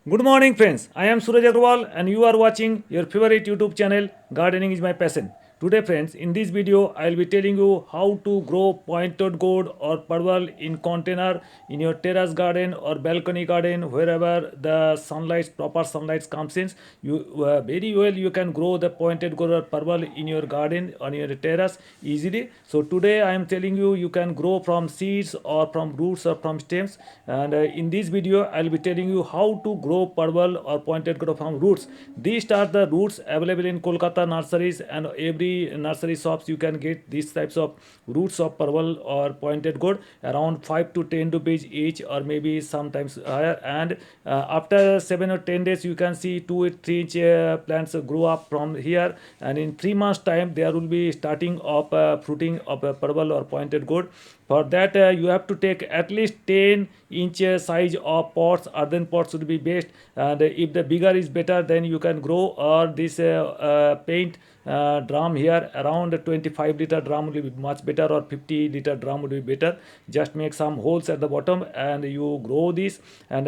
Good morning, friends. I am Suraj Agrawal, and you are watching your favorite YouTube channel, Gardening is My Passion. Today, friends, in this video, I will be telling you how to grow pointed gourd or parval in container in your terrace garden or balcony garden, wherever the sunlight, proper sunlight comes in. You very well you can grow the pointed gourd or parval in your garden on your terrace easily. So today, I am telling you can grow from seeds or from roots or from stems. And in this video, I will be telling you how to grow parval or pointed gourd from roots. These are the roots available in Kolkata nurseries, and every nursery shops you can get these types of roots of parval or pointed gourd around 5 to 10 rupees each, or maybe sometimes higher. And after 7 or 10 days, you can see 2 or 3 inch plants grow up from here, and in 3 months time there will be starting of fruiting of a parval or pointed gourd. For that, you have to take at least 10-inch size of pots. Earthen pots should be best, and if the bigger is better, then you can grow or this paint drum here around 25-liter drum will be much better, or 50-liter drum would be better. Just make some holes at the bottom and you grow this. And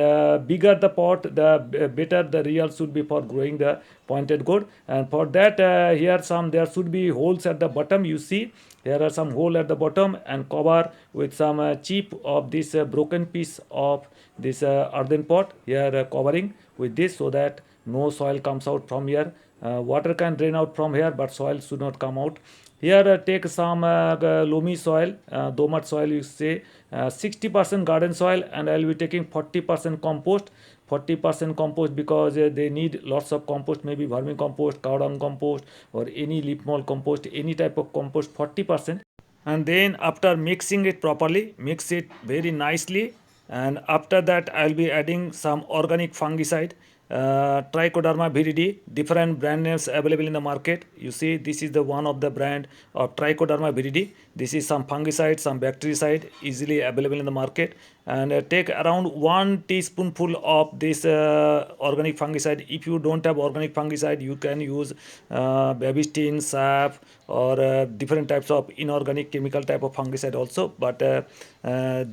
bigger the pot, the better the result should be for growing the pointed gourd. And for that, here some there should be holes at the bottom. You see there are some hole at the bottom, and cover with some chip of this broken piece of this earthen pot here, covering with this, so that no soil comes out from here. Water can drain out from here, but soil should not come out. Here, take some loamy soil, domat soil, you say, 60% garden soil, and I will be taking 40% compost. 40% compost because they need lots of compost, maybe vermicompost, cow dung compost, or any leaf mold compost, any type of compost, 40. And then after mixing it properly, mix it very nicely, and after that I'll be adding some organic fungicide, Trichoderma viride. Different brand names available in the market. You see, this is the one of the brand of Trichoderma viride. This is some fungicide, some bactericide, easily available in the market. And take around 1 teaspoonful of this organic fungicide. If you don't have organic fungicide, you can use babistin, sap, or different types of inorganic chemical type of fungicide also. But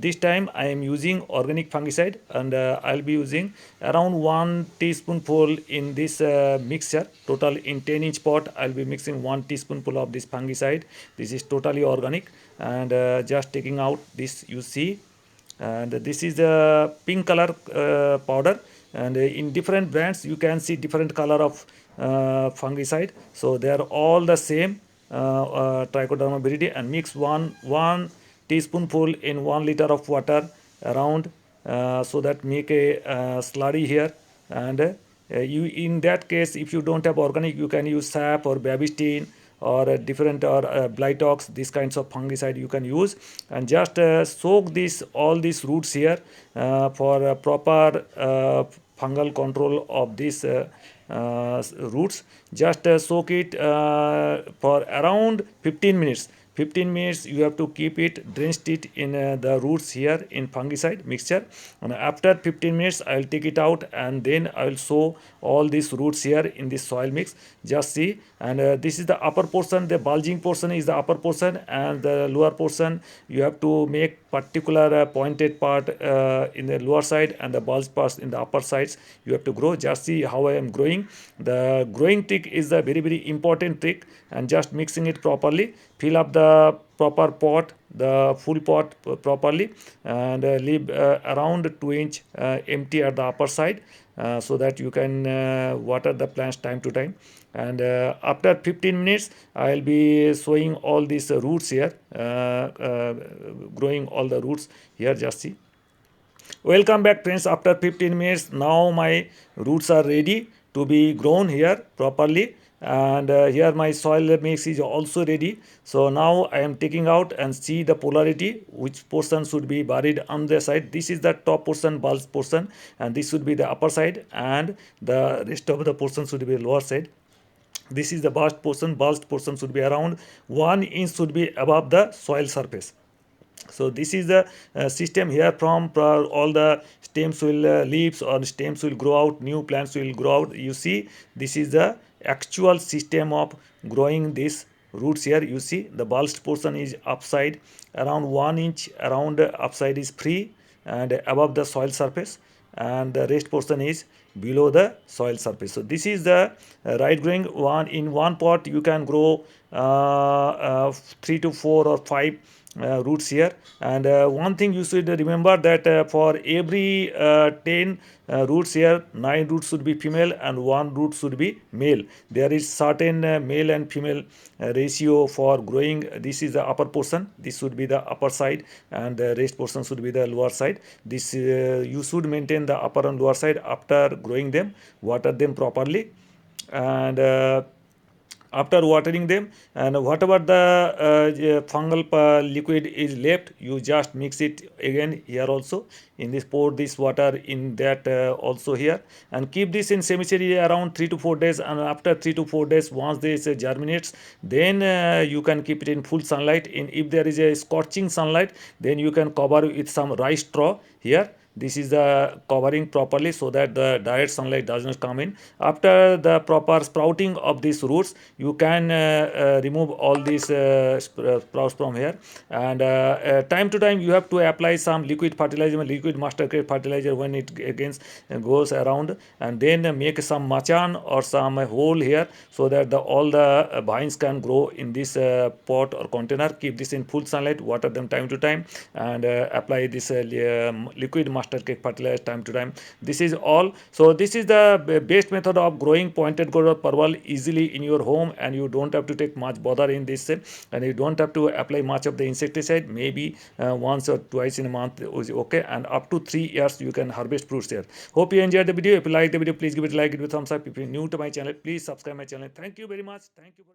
this time I am using organic fungicide, and I'll be using around 1 teaspoonful in this mixture. Total in 10-inch pot, I'll be mixing 1 teaspoonful of this fungicide. This is totally organic, and just taking out this, you see. And this is the pink color powder, and in different brands you can see different color of fungicide. So they are all the same, Trichoderma viride, and mix one teaspoonful in 1 liter of water around, so that make a slurry here. And you, in that case, if you don't have organic, you can use sap or babistin, or different, or Blytox, these kinds of fungicide you can use. And just soak this all these roots here for proper fungal control of these roots. Just soak it for around 15 minutes. 15 minutes you have to keep it, drenched it in the roots here in fungicide mixture. And after 15 minutes I'll take it out, and then I'll sow all these roots here in this soil mix. Just see. And this is the upper portion, the bulging portion is the upper portion, and the lower portion you have to make particular pointed part in the lower side, and the bulge parts in the upper sides you have to grow. Just see how I am growing. The growing trick is the very important trick, and just mixing it properly. Fill up the proper pot, the full pot properly, and leave around 2 inch empty at the upper side, so that you can water the plants time to time. And after 15 minutes I'll be sowing all these roots here, growing all the roots here. Just see. Welcome back, friends, after 15 minutes. Now my roots are ready to be grown here properly, and here my soil mix is also ready. So now I am taking out and see the polarity, which portion should be buried on the side. This is the top portion, bulge portion, and this should be the upper side, and the rest of the portion should be lower side. This is the bulged portion should be around 1 inch should be above the soil surface. So this is the system here. From all the stems will leaves or stems will grow out, new plants will grow out. You see, this is the actual system of growing these roots here. You see, the bulged portion is upside around 1 inch, around upside is free and above the soil surface. and the rest portion is below the soil surface. So this is the right growing one. In one pot you can grow 3 to 4 or 5 roots here. And one thing you should remember that for every 10 roots here, 9 roots should be female and 1 root should be male. There is certain male and female ratio for growing. This is the upper portion, this should be the upper side, and the rest portion should be the lower side. This you should maintain the upper and lower side after growing them, water them properly, and after watering them, and whatever the fungal liquid is left, you just mix it again here also in this, pour this water in that also here, and keep this in cemetery around 3 to 4 days. And after 3 to 4 days, once this germinates, then you can keep it in full sunlight. In if there is a scorching sunlight, then you can cover with some rice straw here. This is the covering properly so that the direct sunlight does not come in. After the proper sprouting of these roots, you can remove all these sprouts from here, and time to time you have to apply some liquid fertilizer, liquid master grade fertilizer when it again goes around, and then make some machan or some hole here so that all the vines can grow in this pot or container. Keep this in full sunlight, water them time to time, and apply this liquid master cake fertilizer time to time. This is all. So this is the best method of growing pointed gourd or parwal easily in your home, and you don't have to take much bother in this, and you don't have to apply much of the insecticide. Maybe once or twice in a month is okay, and up to 3 years you can harvest fruits here. Hope you enjoyed the video. If you like the video, please give it a like, give it a thumbs up. If you're new to my channel, please subscribe my channel. Thank you very much. Thank you for